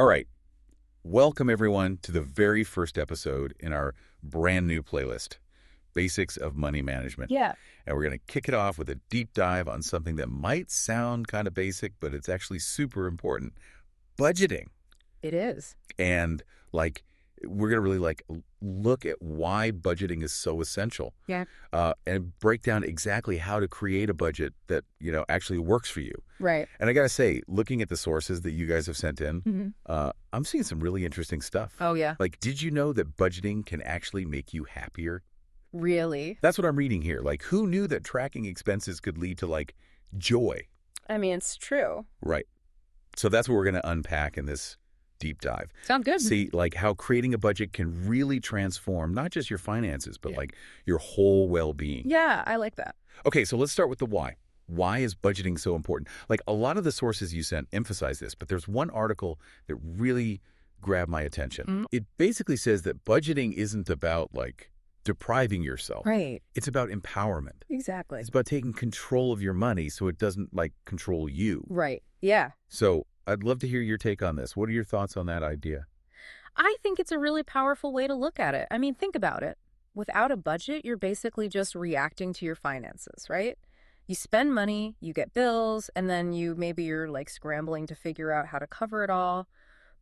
All right. Welcome, everyone, to the very first episode in our brand new playlist, Basics of Money Management. Yeah, And we're going to kick it off with a deep dive on something that might sound kind of basic, but it's actually super important, budgeting. it is. And we're going to really look at why budgeting is so essential. Yeah. And break down exactly how to create a budget that, actually works for you. Right. And I got to say, looking at the sources that you guys have sent in, Mm-hmm. I'm seeing some really interesting stuff. Oh, yeah. Did you know that budgeting can actually make you happier? Really? That's what I'm reading here. Who knew that tracking expenses could lead to, joy? I mean, it's true. Right. So that's what we're going to unpack in this deep dive. Sounds good. See, how creating a budget can really transform not just your finances, but, Yeah. your whole well-being. Yeah, I like that. Okay, so let's start with the why. Why is budgeting so important? A lot of the sources you sent emphasize this, but there's one article that really grabbed my attention. Mm. It basically says that budgeting isn't about, depriving yourself. Right. It's about empowerment. Exactly. It's about taking control of your money so it doesn't, control you. Right. Yeah. So I'd love to hear your take on this. What are your thoughts on that idea? I think it's a really powerful way to look at it. I mean, think about it. Without a budget, you're basically just reacting to your finances, right? You spend money, you get bills, and then maybe you're scrambling to figure out how to cover it all.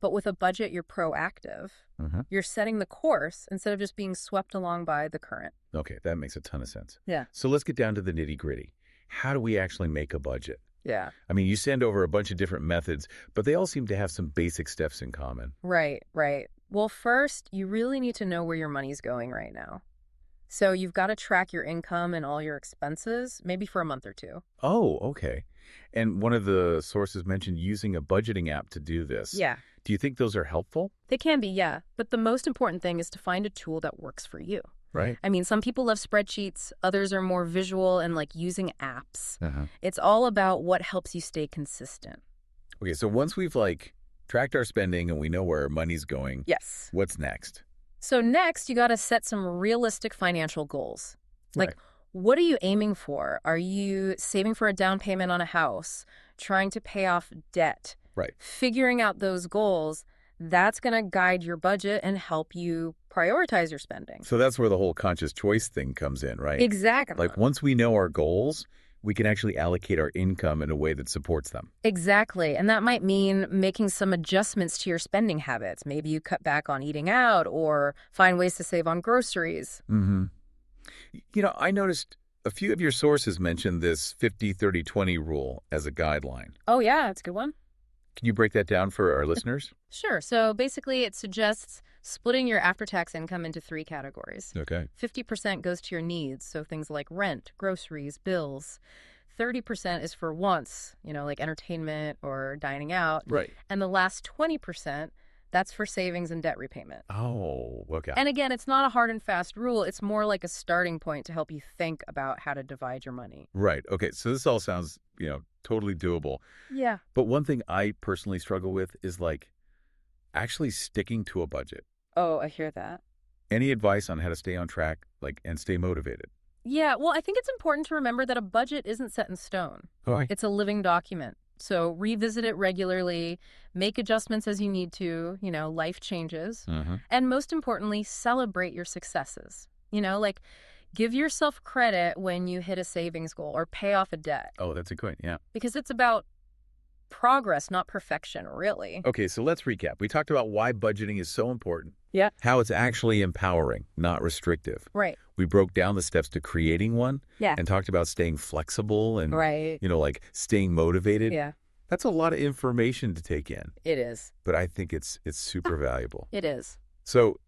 But with a budget, you're proactive. Mm-hmm. You're setting the course instead of just being swept along by the current. Okay, that makes a ton of sense. Yeah. So let's get down to the nitty-gritty. How do we actually make a budget? Yeah. I mean, you send over a bunch of different methods, but they all seem to have some basic steps in common. Right, right. Well, first, you really need to know where your money's going right now. So you've got to track your income and all your expenses, maybe for a month or two. Oh, okay. And one of the sources mentioned using a budgeting app to do this. Yeah, Do you think those are helpful? they can be, yeah. But the most important thing is to find a tool that works for you. Right. I mean, some people love spreadsheets, others are more visual and using apps. Uh-huh. It's all about what helps you stay consistent. Okay, so once we've tracked our spending and we know where our money's going, Yes. what's next? So next, you got to set some realistic financial goals. Right. What are you aiming for? Are you saving for a down payment on a house? Trying to pay off debt? Right. Figuring out those goals, that's going to guide your budget and help you prioritize your spending. So that's where the whole conscious choice thing comes in, right? Exactly. Once we know our goals, we can actually allocate our income in a way that supports them. Exactly. And that might mean making some adjustments to your spending habits. Maybe you cut back on eating out or find ways to save on groceries. Mm-hmm. I noticed a few of your sources mentioned this 50-30-20 rule as a guideline. Oh, yeah, that's a good one. Can you break that down for our listeners? Sure. So basically, it suggests splitting your after-tax income into 3 categories. Okay. 50% goes to your needs, so things like rent, groceries, bills. 30% is for wants, like entertainment or dining out. Right. And the last 20%, that's for savings and debt repayment. Oh, okay. And again, it's not a hard and fast rule. It's more like a starting point to help you think about how to divide your money. Right. Okay. So this all sounds, totally doable. Yeah. But one thing I personally struggle with is actually sticking to a budget. Oh, I hear that. Any advice on how to stay on track, and stay motivated? Yeah, well, I think it's important to remember that a budget isn't set in stone. Oh, It's a living document. So revisit it regularly, make adjustments as you need to, life changes. Mm-hmm. And most importantly, celebrate your successes. Give yourself credit when you hit a savings goal or pay off a debt. Oh, that's a good point. Yeah. Because it's about progress, not perfection, really. Okay, so let's recap. We talked about why budgeting is so important. Yeah. How it's actually empowering, not restrictive. Right. We broke down the steps to creating one. Yeah. And talked about staying flexible and, Right. staying motivated. Yeah, That's a lot of information to take in, it is. but I think it's super valuable. It is. So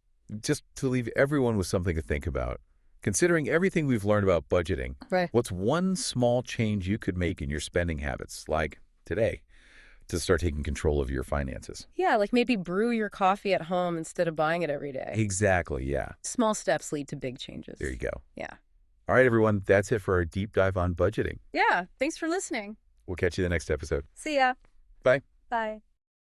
just to leave everyone with something to think about, considering everything we've learned about budgeting, Right. what's one small change you could make in your spending habits, like today, to start taking control of your finances? Yeah, maybe brew your coffee at home instead of buying it every day. Exactly, yeah. Small steps lead to big changes. There you go. Yeah. All right, everyone, that's it for our deep dive on budgeting. Yeah, thanks for listening. We'll catch you in the next episode. See ya. Bye. Bye.